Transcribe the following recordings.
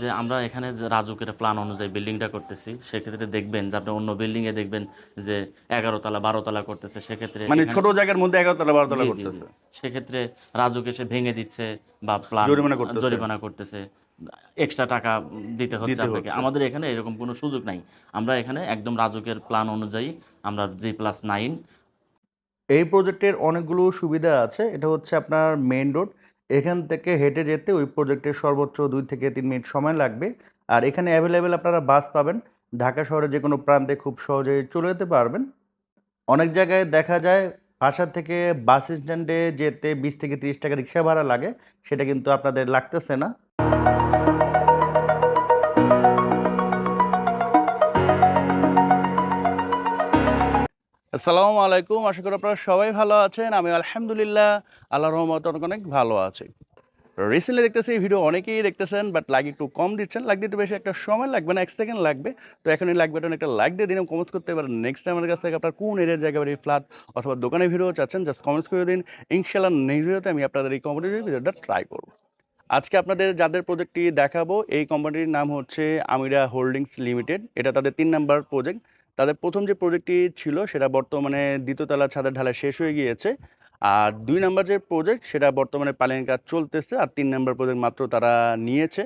যে আমরা এখানে যে রাজুকের প্ল্যান অনুযায়ী বিল্ডিংটা করতেছি, সেক্ষেত্রে দেখবেন যে আপনি অন্য বিল্ডিংয়ে দেখবেন যে 11 তলা 12 তলা করতেছে, সেক্ষেত্রে মানে এখানে ছোট জায়গার মধ্যে 11 তলা 12 তলা জি জি জি করতেছে, সেক্ষেত্রে রাজুক এসে ভেঙে দিচ্ছে বা প্ল্যান জরিমানা করতেছে, জরিমানা করতেছে, এক্সট্রা টাকা দিতে হচ্ছে দিতে আপনাকে। হচ্ছে। আমাদের এখানে এরকম কোনো সুযোগ নাই। আমরা এখানে একদম রাজুকের প্ল্যান অনুযায়ী আমরা G+9। এই প্রজেক্টের অনেকগুলো সুবিধা আছে। এটা হচ্ছে আপনার মেইন রোড। এখান থেকে হেঁটে যেতে ওই প্রজেক্টের সর্বোচ্চ 2 থেকে 3 মিনিট সময় লাগবে। আর এখানে অ্যাভেলেবেল আপনারা বাস পাবেন। ঢাকা শহরের যেকোনো প্রান্তে খুব সহজেই চলে যেতে পারবেন। অনেক জায়গায় দেখা যায় বাসা থেকে বাস স্ট্যান্ডে যেতে 20 থেকে 30 টাকা রিক্সা ভাড়া লাগে। সেটা কিন্তু আপনাদের লাগতেছে না। আসসালামু আলাইকুম। আশা করি আপনারা সবাই ভালো আছেন। আমি আলহামদুলিল্লাহ আল্লাহর রহমতে অনেক অনেক ভালো আছি। রিসেন্টলি দেখতেছি এই ভিডিও অনেকেই দেখতেছেন, বাট লাইক একটু কম দিচ্ছেন। লাইক দিতে বেশি একটা সময় লাগবে না, 1 সেকেন্ড লাগবে। তো এখন এই লাইক বাটনে একটা লাইক দিয়ে দিন, কমেন্টস করতে পারেন নেক্সট টাইম আমার কাছ থেকে আপনার কোন এরিয়ার জায়গা বাড়ি, ফ্ল্যাট অথবা দোকানের ভিডিও চাচ্ছেন, জাস্ট কমেন্টস করে দিন। ইনশাআল্লাহ নেক্সট ভিডিওতে আমি আপনাদের এই কম্পিটিটিভ ভিডিওটা ট্রাই করব। আজকে আপনাদের যাদের প্রজেক্টটি দেখাবো, এই কোম্পানির নাম হচ্ছে আমিরা হোল্ডিংস লিমিটেড। এটা তাদের 3 নাম্বার প্রজেক্ট। তাদের প্রথম যে প্রজেক্টটি ছিল সেটা বর্তমানে দ্বিতীয় তলার ছাদের ঢালাই শেষ হয়ে গিয়েছে। আর 2 নাম্বার যে প্রজেক্ট সেটা বর্তমানে প্ল্যানিং কাজ চলতেছে। আর 3 নাম্বার প্রজেক্ট মাত্র তারা নিয়েছে।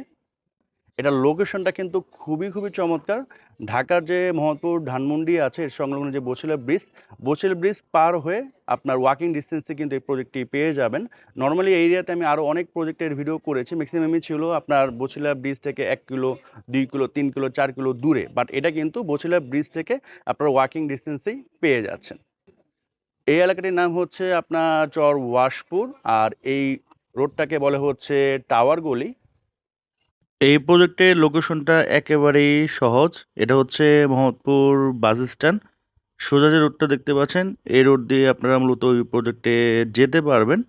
এটার লোকেশনটা কিন্তু খুবই, খুবই চমৎকার। ঢাকার যে মোহাম্মদপুর ধানমন্ডি আছে এর সংলগ্ন যে বছিলা ব্রিজ পার হয়ে আপনার ওয়াকিং ডিসটেন্সে কিন্তু এই প্রজেক্টটি পেয়ে যাবেন। নরমালি এই এরিয়াতে আমি আরও অনেক প্রজেক্টের ভিডিও করেছি। ম্যাক্সিমামই ছিল আপনার বছিলা ব্রিজ থেকে 1 কিলো, 2 কিলো, 3 কিলো, 4 কিলো দূরে। বাট এটা কিন্তু বছিলা ব্রিজ থেকে আপনার ওয়াকিং ডিসটেন্সেই পেয়ে যাচ্ছেন। এই এলাকাটির নাম হচ্ছে আপনার চর ওয়াশপুর। আর এই রোডটাকে বলে হচ্ছে টাওয়ার গলি। এই প্রজেক্টের লোকেশনটা একেবারেই সহজ। এটা হচ্ছে মোহাম্মদপুর বাস স্ট্যান্ড। সোজা যে রোডটা দেখতে পাচ্ছেন, এই রোড দিয়ে আপনারা মূলত ওই প্রজেক্টে যেতে পারবেন।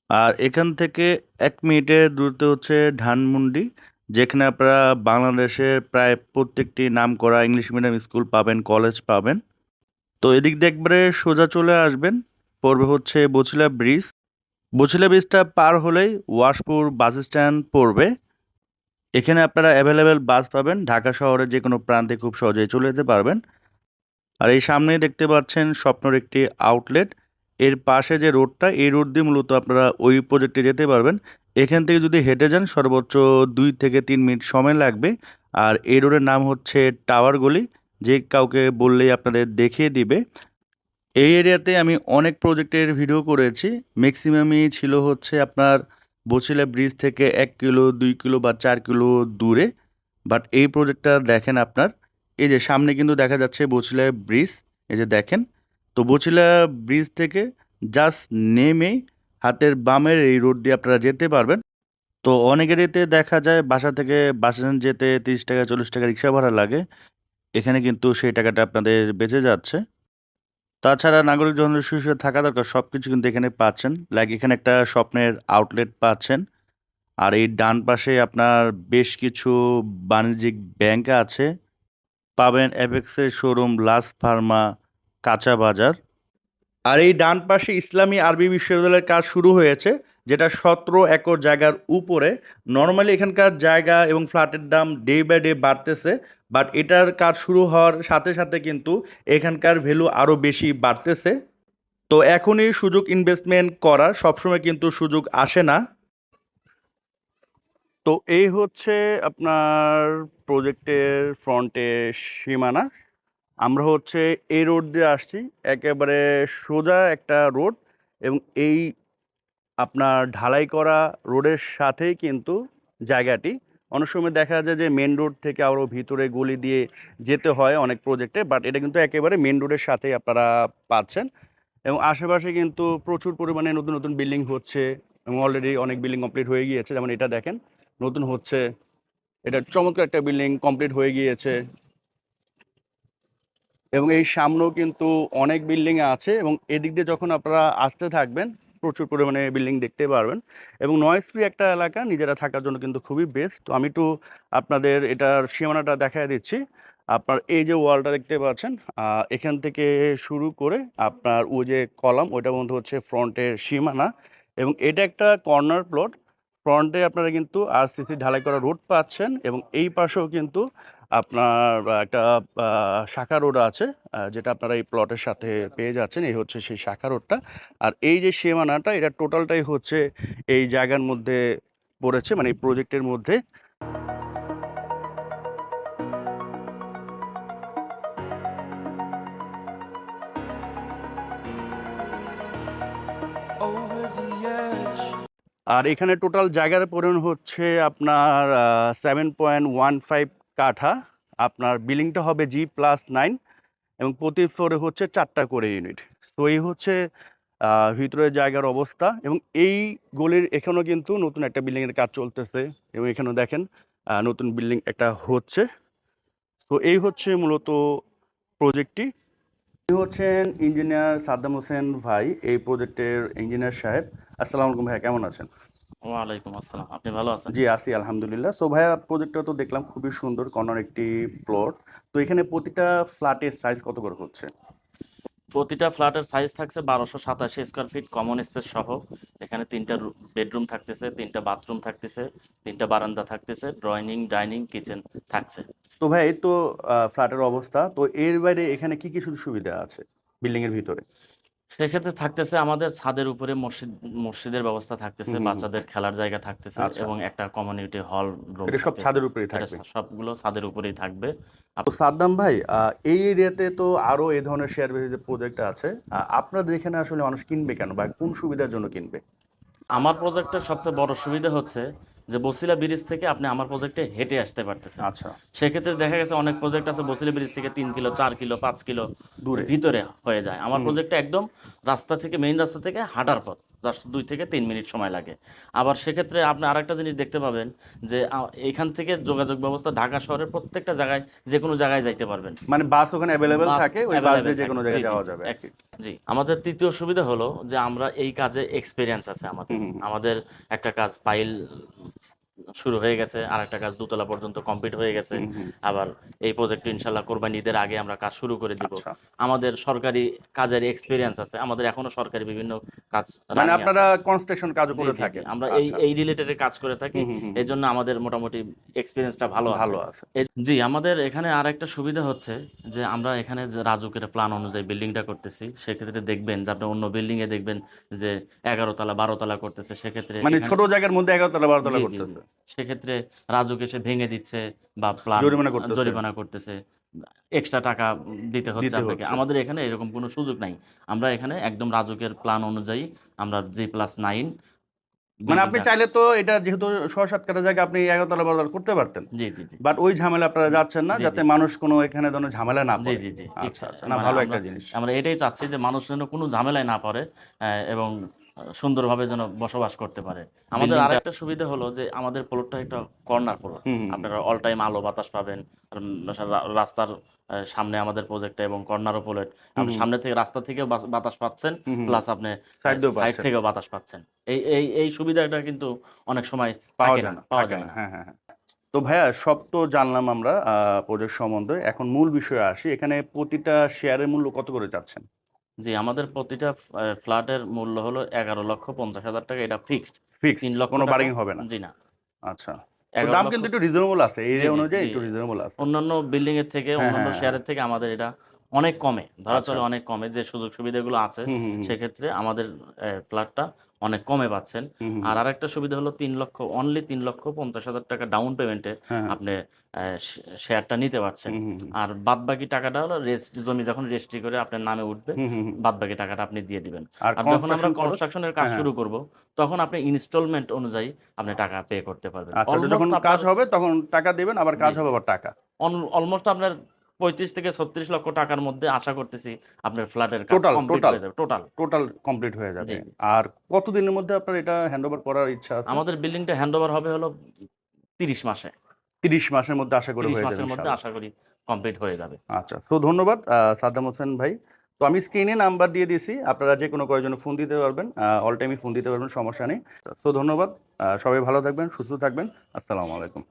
আর এখান থেকে 1 মিনিটের দূরত্বে হচ্ছে ধানমন্ডি, যেখানে আপনারা বাংলাদেশের প্রায় প্রত্যেকটি নামকরা ইংলিশ মিডিয়াম স্কুল পাবেন, কলেজ পাবেন। তো এদিক দিয়ে একবারে সোজা চলে আসবেন, পড়বে হচ্ছে বছিলা ব্রিজ। বছিলা ব্রিজটা পার হলেই ওয়াশপুর বাস স্ট্যান্ড পড়বে। এখানে আপনারা অ্যাভেলেবেল বাস পাবেন, ঢাকা শহরের যে কোনো প্রান্তে খুব সহজেই চলে যেতে পারবেন। আর এই সামনেই দেখতে পাচ্ছেন স্বপ্নর একটি আউটলেট। এর পাশে যে রোডটা, এই রোড দিয়ে মূলত আপনারা ওই প্রজেক্টে যেতে পারবেন। এখান থেকে যদি হেঁটে যান সর্বোচ্চ 2 থেকে 3 মিনিট সময় লাগবে। আর এই রোডের নাম হচ্ছে টাওয়ার গলি, যে কাউকে বললেই আপনাদের দেখিয়ে দিবে। এই এরিয়াতে আমি অনেক প্রজেক্টের ভিডিও করেছি। ম্যাক্সিমামই ছিল হচ্ছে আপনার বছিলা ব্রিজ থেকে 1 কিলো, 2 কিলো বা 4 কিলো দূরে। বাট এই প্রজেক্টটা দেখেন আপনার, এই যে সামনে কিন্তু দেখা যাচ্ছে বছিলা ব্রিজ, এই যে দেখেন। তো বছিলা ব্রিজ থেকে জাস্ট নেমেই হাতের বামের এই রোড দিয়ে আপনারা যেতে পারবেন। তো অনেক এরিয়াতে দেখা যায় বাসা থেকে বাস স্ট্যান্ড যেতে 30 টাকা 40 টাকা রিক্সা ভাড়া লাগে। এখানে কিন্তু সেই টাকাটা আপনাদের বেঁচে যাচ্ছে। তাছাড়া নাগরিক যখন শুয়ে থাকা দরকার সবকিছু কিন্তু এখানে পাচ্ছেন। লাইক এখানে একটা স্বপ্নের আউটলেট পাচ্ছেন। আর এই ডান পাশে আপনার বেশ কিছু বাণিজ্যিক ব্যাংক আছে। পাবেন অ্যাপেক্সের শোরুম, লাস ফার্মা, কাঁচা বাজার। আর এই ডান পাশে ইসলামী আরবি বিশ্ববিদ্যালয়ের কাজ শুরু হয়েছে, যেটা 17 একর জায়গার উপরে। নর্মালি এখানকার জায়গা এবং ফ্ল্যাটের দাম ডে বাই ডে বাড়তেছে, বাট এটার কাজ শুরু হওয়ার সাথে সাথে কিন্তু এখানকার ভ্যালু আরও বেশি বাড়তেছে। তো এখনই সুযোগ ইনভেস্টমেন্ট করার, সবসময় কিন্তু সুযোগ আসে না। তো এই হচ্ছে আপনার প্রজেক্টের ফ্রন্টের সীমানা। আমরা হচ্ছে এই রোড দিয়ে আসছি, একেবারে সোজা একটা রোড। এবং এই আপনার ঢালাই করা রোডের সাথেই কিন্তু জায়গাটি। অনেক সময় দেখা যায় যে মেন রোড থেকে আরও ভিতরে গলি দিয়ে যেতে হয় অনেক প্রজেক্টে, বাট এটা কিন্তু একেবারে মেন রোডের সাথেই আপনারা পাচ্ছেন। এবং আশেপাশে কিন্তু প্রচুর পরিমাণে নতুন নতুন বিল্ডিং হচ্ছে, এবং অলরেডি অনেক বিল্ডিং কমপ্লিট হয়ে গিয়েছে। যেমন এটা দেখেন, নতুন হচ্ছে, এটা চমৎকার একটা বিল্ডিং কমপ্লিট হয়ে গিয়েছে। এবং এই সামনেও কিন্তু অনেক বিল্ডিং আছে, এবং এদিক দিয়ে যখন আপনারা আসতে থাকবেন প্রচুর পরিমাণে বিল্ডিং দেখতে পারবেন। এবং নয়েজ ফ্রি একটা এলাকা, নিজেরা থাকার জন্য কিন্তু খুবই বেস্ট। তো আমি একটু আপনাদের এটার সীমানাটা দেখায় দিচ্ছি। আপনার এই যে ওয়ালটা দেখতে পাচ্ছেন, এখান থেকে শুরু করে আপনার ওই যে কলাম, ওইটা বন্ধু হচ্ছে ফ্রন্টের সীমানা। এবং এটা একটা কর্নার প্লট। ফ্রন্টে আপনারা কিন্তু আরসিসি ঢালাই করা রোড পাচ্ছেন এবং এই পাশেও কিন্তু আপনার একটা শাখা রোড আছে, যেটা আপনারা এই প্লটের সাথে পেয়ে যাচ্ছেন। এই হচ্ছে সেই শাখা রোডটা। আর এই যে সীমানাটা, এটা টোটালটাই হচ্ছে এই জায়গার মধ্যে পড়েছে, মানে এই প্রজেক্টের মধ্যে। আর এখানে টোটাল জায়গার পরিমাণ হচ্ছে আপনার 7.15 কাঠা। আপনার বিল্ডিংটা হবে G+9 এবং প্রতি ফ্লোরে হচ্ছে 4টা করে ইউনিট। তো এই হচ্ছে ভিতরের জায়গার অবস্থা। এবং এই গলির এখানেও কিন্তু নতুন একটা বিল্ডিংয়ের কাজ চলতেছে এবং এখানেও দেখেন নতুন বিল্ডিং একটা হচ্ছে। তো এই হচ্ছে মূলত প্রজেক্টটি। উনি হচ্ছেন ইঞ্জিনিয়ার সাদ্দাম হোসেন ভাই, এই প্রজেক্টের ইঞ্জিনিয়ার সাহেব। আসসালামু আলাইকুম ভাইয়া, কেমন আছেন? ওয়ালাইকুম আসসালাম, আপনি ভালো আছেন? জি আছি আলহামদুলিল্লাহ। সো ভাইয়া, প্রজেক্টটা তো দেখলাম খুবই সুন্দর, কর্নার একটি প্লট। তো এখানে প্রতিটা ফ্ল্যাটের সাইজ কত করে হচ্ছে? প্রতিটা ফ্ল্যাটের সাইজ থাকছে 1287 স্কোয়ার ফিট কমন স্পেস সহ। এখানে 3টা বেডরুম থাকতেছে, 3টা বাথরুম থাকতেছে, 3টা বারান্দা থাকতেছে, ড্রয়িং ডাইনিং কিচেন থাকছে। তো ভাই, এই তো ফ্ল্যাটের অবস্থা। তো এর বাইরে এখানে কি কি সুযোগ সুবিধা আছে বিল্ডিং এর ভিতরে? সেক্ষেত্রে থাকতেছে আমাদের ছাদের উপরে মসজিদের ব্যবস্থা থাকতেছে, হুম। বাচ্চাদের খেলার জায়গা থাকতেছে আচ্ছা, এবং একটা কমিউনিটি হল রুম এটা সব থাকতেছে। ছাদের উপরেই এটা থাকবে? সবগুলো ছাদের উপরেই থাকবে। তো সাদ্দাম ভাই, এই এরিয়াতে তো আরো এই ধরনের শেয়ার বেসিসের প্রজেক্ট আছে। আপনাদের এখানে আসলে মানুষ কিনবে কেন বা কোন সুবিধার জন্য কিনবে? আমার প্রজেক্টের সবচেয়ে বড় সুবিধা হচ্ছে যে বসিলা ব্রিজ থেকে আপনি আমার প্রজেক্টে হেঁটে আসতে পারতেছেন। আচ্ছা, সেক্ষেত্রে দেখা গেছে অনেক প্রজেক্ট আছে বসিলা ব্রিজ থেকে 3 কিলো 4 কিলো 5 কিলো দূরে। ভিতরে হয়ে যায়। আমার হুম। প্রজেক্টটা একদম রাস্তা থেকে, মেইন রাস্তা থেকে হাঁটার পথ, জাস্ট 2 থেকে 3 মিনিট সময় লাগে। আবার সেক্ষেত্রে আপনি আরেকটা জিনিস দেখতে পাবেন যে এখান থেকে যোগাযোগ ব্যবস্থা ঢাকা শহরের প্রত্যেকটা জায়গায়, যে কোনো জায়গায় যাইতে পারবেন। মানে বাস ওখানে অ্যাভেলেবেল বাস থাকে, ওই বাস অ্যাভেলেবেল দিয়ে যে থাকে। কোনো জি জায়গায় জি যাওয়া জি যাবে আর কি। জি। আমাদের তৃতীয় সুবিধা হলো যে আমরা এই কাজে এক্সপেরিয়েন্স আছে আমাদের। হুম, হুম, হুম। আমাদের একটা কাজ পাইল শুরু হয়ে গেছে, আর একটা কাজ দোতলা পর্যন্ত কমপ্লিট হয়ে গেছে। হুম, হুম। আবার এই প্রজেক্ট ইনশাল্লাহ কোরবানি ঈদের আগে আমরা কাজ শুরু করে দিব। আচ্ছা, আমাদের সরকারি কাজের এক্সপেরিয়েন্স আছে, আমাদের এখনো সরকারি বিভিন্ন কাজ মানে রানিং আছে। আপনারা কনস্ট্রাকশন কাজও জি করে জি জি, থাকেন? আমরা এই আচ্ছা। এই রিলেটেড কাজ করে থাকি। হুম, হুম, হুম, এই হুম। জন্য আমাদের মোটামুটি এক্সপিরিয়েন্সটা ভালো আছে। ভালো আছে। জি, আমাদের এখানে আর একটা সুবিধা হচ্ছে যে আমরা এখানে যে রাজুকের প্ল্যান অনুযায়ী বিল্ডিংটা করতেছি, সেক্ষেত্রে দেখবেন যে আপনি অন্য বিল্ডিং এ দেখবেন যে 11 তলা 12 তলা করতেছে, সেক্ষেত্রে মানে এখানে ছোট জায়গার মধ্যে 11 তলা 12 তলা জি জি জি, করতেছে। সেক্ষেত্রে রাজুক এসে ভেঙে দিচ্ছে বা প্ল্যান জরিমানা করতেছে। জরিমানা করতেছে, এক্সট্রা টাকা দিতে হচ্ছে দিতে আপনাকে। হচ্ছে। আমাদের এখানে এরকম কোনো সুযোগ নাই। আমরা এখানে একদম রাজুকের প্ল্যান অনুযায়ী আমরা G+9 মানে আপনি বিল্ডিংটা। চাইলে তো এটা যেহেতু ৬-৭ কাঠা জায়গা, আপনি 11 তলা 12 তলা করতে পারতেন। জি জি জি বাট ওই ঝামেলা আপনারা যাচ্ছেন না, জি জি যাতে মানুষ কোনো এখানে যেন ঝামেলায় না জি পড়ে। জি জি, আচ্ছা, আচ্ছা। না, মানে ভালো আমরা একটা জিনিস। আমরা এটাই চাচ্ছি যে মানুষ যেন কোনো ঝামেলায় না পড়ে, এবং সুন্দরভাবে যেন বসবাস করতে পারে। আমাদের বিল্ডিংটা। আরেকটা সুবিধা হলো যে আমাদের প্লটটা একটা কর্নার প্লট। হুম, হুম, হুম। আপনারা অল টাইম আলো বাতাস পাবেন। আর রাস্তার সামনে আমাদের প্রজেক্টটা এবং কর্নারও প্লট। হুম, আপনি হুম, সামনে থেকে, রাস্তা থেকেও বাতাস পাচ্ছেন, হুম, হুম। প্লাস আপনি সাইড দিয়েও সাইড পাচ্ছেন। থেকেও বাতাস পাচ্ছেন। এই সুবিধাটা কিন্তু অনেক সময় পাওয়া থাকে না, যায় না, পাওয়া থাকে যায় না। না। হ্যাঁ, হ্যাঁ, হ্যাঁ। তো ভাইয়া, সব তো জানলাম আমরা প্রজেক্ট সম্বন্ধে। এখন মূল বিষয়ে আসি। এখানে প্রতিটা শেয়ারের মূল্য কত করে চাচ্ছেন? জি, আমাদের প্রতিটা ফ্ল্যাটের মূল্য হলো 11,50,000 টাকা। এটা ফিক্সড। ফিক্সড, ৩ লক্ষ কোনো টাকা। বার্গেনিং হবে না? জি না। আচ্ছা। তো এগারো দাম লক্ষ কিন্তু একটু রিজনেবল আছে। জি, এরিয়া জি, অনুযায়ী জি। একটু রিজনেবল আছে। অন্যান্য বিল্ডিং এর থেকে, হ্যাঁ, অন্যান্য হ্যাঁ, হ্যাঁ। শেয়ারের থেকে আমাদের এটা অনেক কমে। ধরা আচ্ছা। চলে অনেক কমে, যে সুযোগ সুবিধাগুলো আছে হুম, হুম, হুম। সেক্ষেত্রে আমাদের ফ্ল্যাটটা অনেক কমে পাচ্ছেন। হুম, হুম, আর হুম। আরেকটা সুবিধা হলো ৩ লক্ষ, অনলি ৩,50,000 টাকা ডাউন পেমেন্টে হ্যাঁ, হ্যাঁ। আপনি শেয়ারটা নিতে পারছেন। হুম, হুম, হুম। আর বাদবাকি টাকাটা হলো জমি যখন রেজিস্ট্রি করে আপনার নামে উঠবে, হুম, হুম, হুম। বাদবাকি টাকাটা আপনি দিয়ে দিবেন। আর আর যখন আমরা কনস্ট্রাকশন খরচ? কনস্ট্রাকশনের কাজ হ্যাঁ, হ্যাঁ। শুরু করব, তখন আপনি ইনস্টলমেন্ট অনুযায়ী আপনি টাকা পে করতে পারবেন। আচ্ছা, ওটা যখন অলমোস্ট কাজ আপনার হবে তখন টাকা দিবেন, আবার জি, কাজ হবে আবার টাকা। অলমোস্ট আপনার ৩৫ থেকে ৩৬ লক্ষ টাকার মধ্যে আশা করতেছি আপনার ফ্ল্যাটের কাজ টোটাল, কমপ্লিট টোটাল, হয়ে যাবে টোটাল। টোটাল কমপ্লিট হয়ে জি, যাবে। আর কতদিনের মধ্যে আপনার এটা হ্যান্ডওভার করার ইচ্ছা আছে? আমাদের বিল্ডিংটা হ্যান্ডওভার হবে হলো ৩০ মাসে। ৩০ মাসের মধ্যে আশা করি ৩০ হয়ে যাবে মাসের মধ্যে ইনশাআল্লাহ। আশা করি কমপ্লিট হয়ে যাবে। আচ্ছা। তো ধন্যবাদ সাদ্দাম হোসেন ভাই। তো আমি স্ক্রিনে নাম্বার দিয়ে দিছি। আপনারা যেকোনো প্রয়োজনে ফোন দিতে পারবেন। অল টাইমই ফোন দিতে পারবেন, সমস্যা নেই। সো ধন্যবাদ। সবাই ভালো থাকবেন, সুস্থ থাকবেন। আসসালামু আলাইকুম।